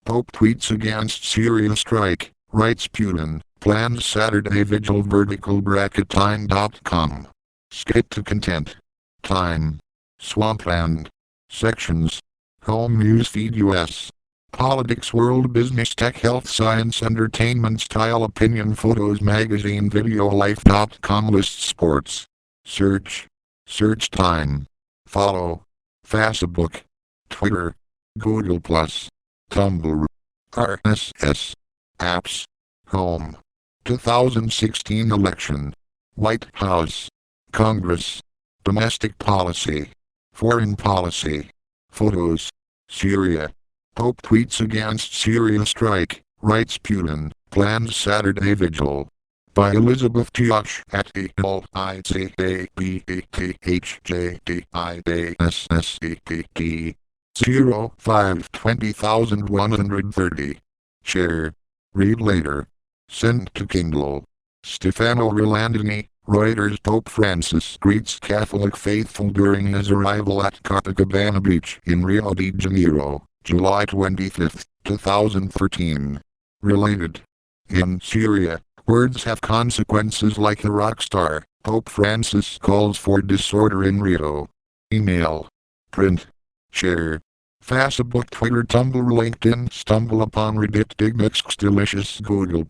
Pope tweets against Syria strike, writes Putin, planned Saturday vigil time.com. Skip to content. Time. Swampland. Sections. Home Newsfeed US. Politics, world, business, tech, health, science, entertainment, style, opinion, photos, magazine, video, life.com lists sports. Search. Search time. Follow. Facebook. Twitter. Google+. Tumblr. RSS. Apps. Home. 2016 election. White House. Congress. Domestic policy. Foreign policy. Photos. Syria. Pope tweets against Syria strike, writes Putin, planned Saturday vigil. By Elizabeth Tioch at ELICABETHJDIASSETT 05-20130. Share. Read later. Send to Kindle. Stefano Rolandini, Reuters. Pope Francis greets Catholic faithful during his arrival at Copacabana Beach in Rio de Janeiro, July 25, 2013. Related. In Syria, words have consequences like a rock star. Pope Francis calls for disorder in Rio. Email. Print. Share. Facebook, Twitter, Tumblr, LinkedIn, stumble upon Reddit, Digmix, Delicious, Google+.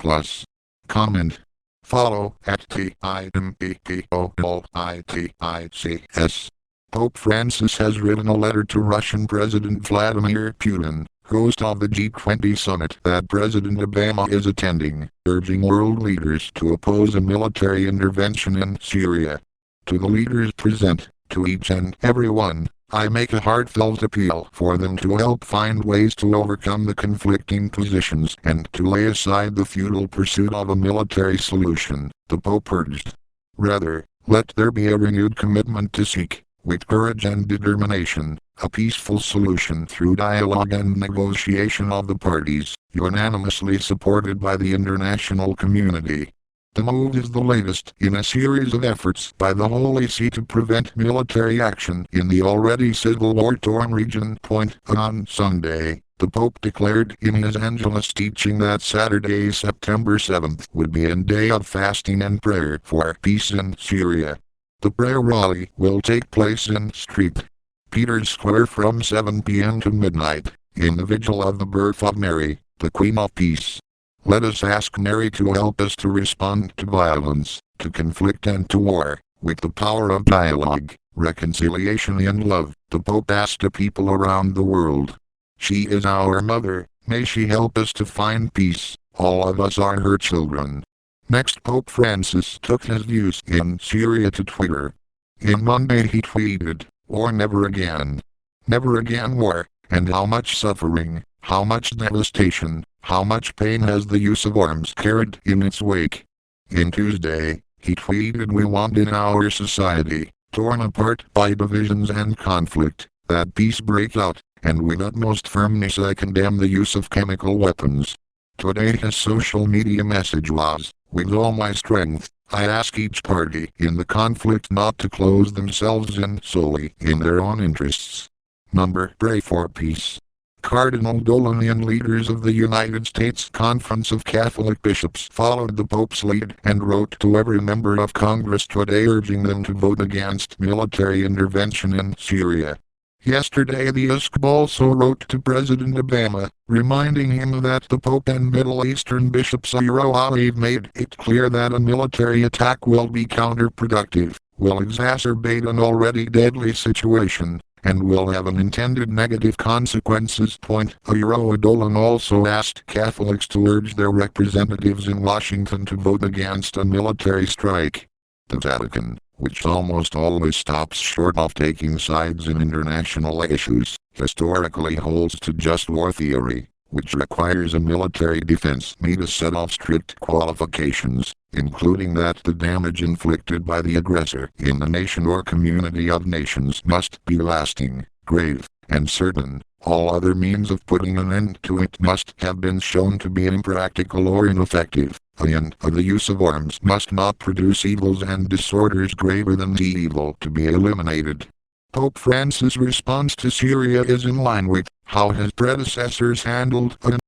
Comment. Follow at TIMEPOLITICS. Pope Francis has written a letter to Russian President Vladimir Putin, host of the G20 summit that President Obama is attending, urging world leaders to oppose a military intervention in Syria. To the leaders present, to each and every one, I make a heartfelt appeal for them to help find ways to overcome the conflicting positions and to lay aside the futile pursuit of a military solution, the Pope urged. Rather, let there be a renewed commitment to seek, with courage and determination, a peaceful solution through dialogue and negotiation of the parties, unanimously supported by the international community. The move is the latest in a series of efforts by the Holy See to prevent military action in the already civil war-torn region. On Sunday, the Pope declared in his Angelus teaching that Saturday, September 7th, would be a day of fasting and prayer for peace in Syria. The prayer rally will take place in St. Peter's Square from 7 p.m. to midnight, in the vigil of the birth of Mary, the Queen of Peace. Let us ask Mary to help us to respond to violence, to conflict and to war, with the power of dialogue, reconciliation and love, the Pope asked the people around the world. She is our mother, may she help us to find peace, all of us are her children. Next, Pope Francis took his views in Syria to Twitter. In Monday he tweeted, "War never again. Never again war, and how much suffering, how much devastation, how much pain has the use of arms carried in its wake." In Tuesday, he tweeted, "We want in our society, torn apart by divisions and conflict, that peace break out, and with utmost firmness I condemn the use of chemical weapons." Today his social media message was, "With all my strength, I ask each party in the conflict not to close themselves in solely in their own interests. Pray for peace." Cardinal Dolan and leaders of the United States Conference of Catholic Bishops followed the Pope's lead and wrote to every member of Congress today urging them to vote against military intervention in Syria. Yesterday the USCB also wrote to President Obama, reminding him that the Pope and Middle Eastern bishops have made it clear that a military attack will be counterproductive, will exacerbate an already deadly situation, and will have unintended negative consequences. Dolan also asked Catholics to urge their representatives in Washington to vote against a military strike. The Vatican, which almost always stops short of taking sides in international issues, historically holds to just war theory, which requires a military defense meet a set of strict qualifications, including that the damage inflicted by the aggressor in a nation or community of nations must be lasting, grave, and certain. All other means of putting an end to it must have been shown to be impractical or ineffective. And the use of arms must not produce evils and disorders greater than the evil to be eliminated. Pope Francis' response to Syria is in line with how his predecessors handled